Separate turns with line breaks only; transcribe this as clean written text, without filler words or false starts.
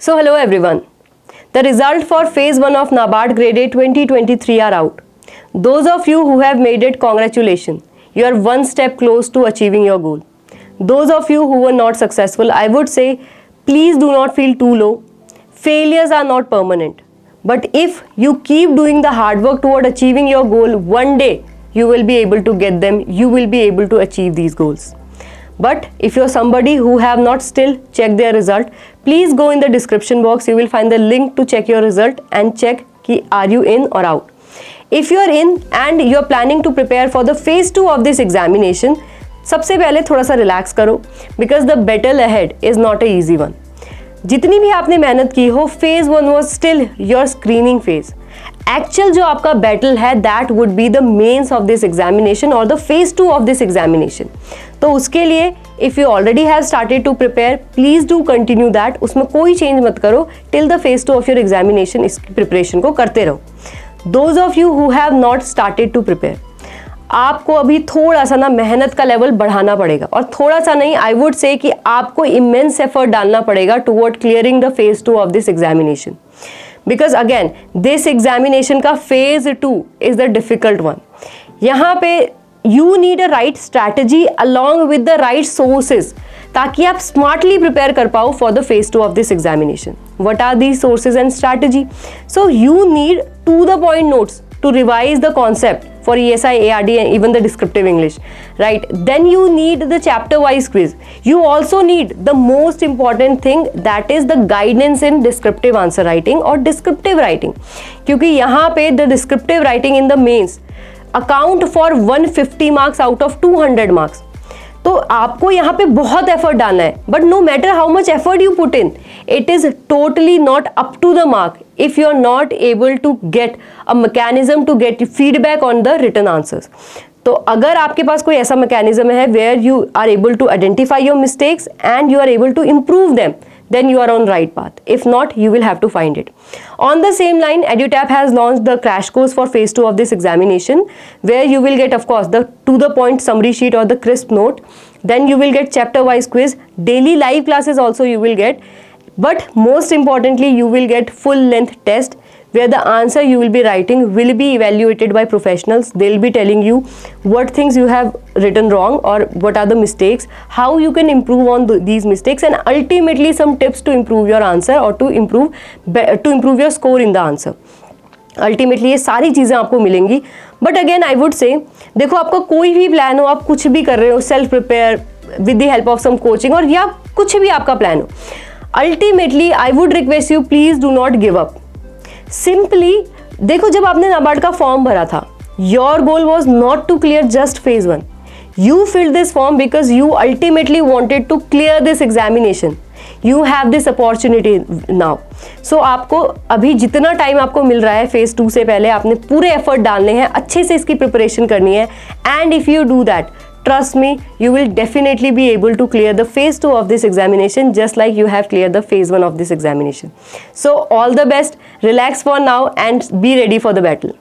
So hello everyone. The result for phase 1 of NABARD grade A 2023 are out. Those of you who have made it, congratulations. You are one step close to achieving your goal. Those of you who were not successful, I would say please do not feel too low. Failures are not permanent. But if you keep doing the hard work toward achieving your goal, one day you will be able to get them. You will be able to achieve these goals. But if you're somebody who have not still checked their result, please go in the description box. You will find the link to check your result and check ki are you in or out. If you are in and you are planning to prepare for the phase 2 of this examination, सबसे पहले थोड़ा सा relax करो because the battle ahead is not a easy one. जितनी भी आपने मेहनत की हो, phase 1 was still your screening phase. Actual जो आपका बैटल है that would be the mains of this examination और the phase 2 of this examination. तो उसके लिए if you already have started to prepare, please do continue that. उसमें कोई change मत करो till the phase 2 of your examination. इस preparation को करते रहो. Those of you who have not started to prepare, आपको अभी थोड़ा सा ना मेहनत का लेवल बढ़ाना पड़ेगा. और थोड़ा सा नहीं, आई वुड से कि आपको इमेंस एफर्ट डालना पड़ेगा toward clearing the phase 2 of this examination. Because again, this examination का phase 2 is the difficult one. यहाँ पे you need a right strategy along with the right sources ताकि आप smartly prepare कर पाओ for the phase 2 of this examination. What are these sources and strategy? So you need to the point notes to revise the concept for ESI, ARD and even the descriptive English, right? Then you need the chapter wise quiz. You also need the most important thing, that is the guidance in descriptive answer writing or descriptive writing. क्योंकि यहाँ पे the descriptive writing in the mains account for 150 marks out of 200 marks. तो आपको यहाँ पे बहुत effort डालना है. But no matter how much effort you put in, it is totally not up to the mark if you are not able to get a mechanism to get feedback on the written answers. तो अगर आपके पास कोई ऐसा mechanism है where you are able to identify your mistakes and you are able to improve them, then you are on right path. If not, you will have to find it. On the same line, EduTap has launched the crash course for phase 2 of this examination, where you will get, of course, the to the point summary sheet or the crisp note. Then you will get chapter wise quiz, daily live classes also you will get. But most importantly, you will get full length test where the answer you will be writing will be evaluated by professionals. They will be telling you what things you have written wrong or what are the mistakes, how you can improve on these mistakes, and ultimately some tips to improve your answer or to improve your score in the answer. Ultimately ये सारी चीज़ें आपको मिलेंगी. But again I would say, देखो आपका कोई भी plan हो, आप कुछ भी कर रहे हो, self prepare with the help of some coaching और या कुछ भी आपका प्लान हो, ultimately I would request you please do not give up. Simply देखो, जब आपने नाबार्ड का फॉर्म भरा था, your goal was not to clear just phase 1. You filled this form because you ultimately wanted to clear this examination. You have this opportunity now. So आपको अभी जितना time आपको मिल रहा है फेज 2 से पहले, आपने पूरे एफर्ट डालने हैं, अच्छे से इसकी प्रिपरेशन करनी है. And if you do that, trust me, you will definitely be able to clear the phase 2 of this examination just like you have cleared the phase 1 of this examination. So all the best, relax for now and be ready for the battle.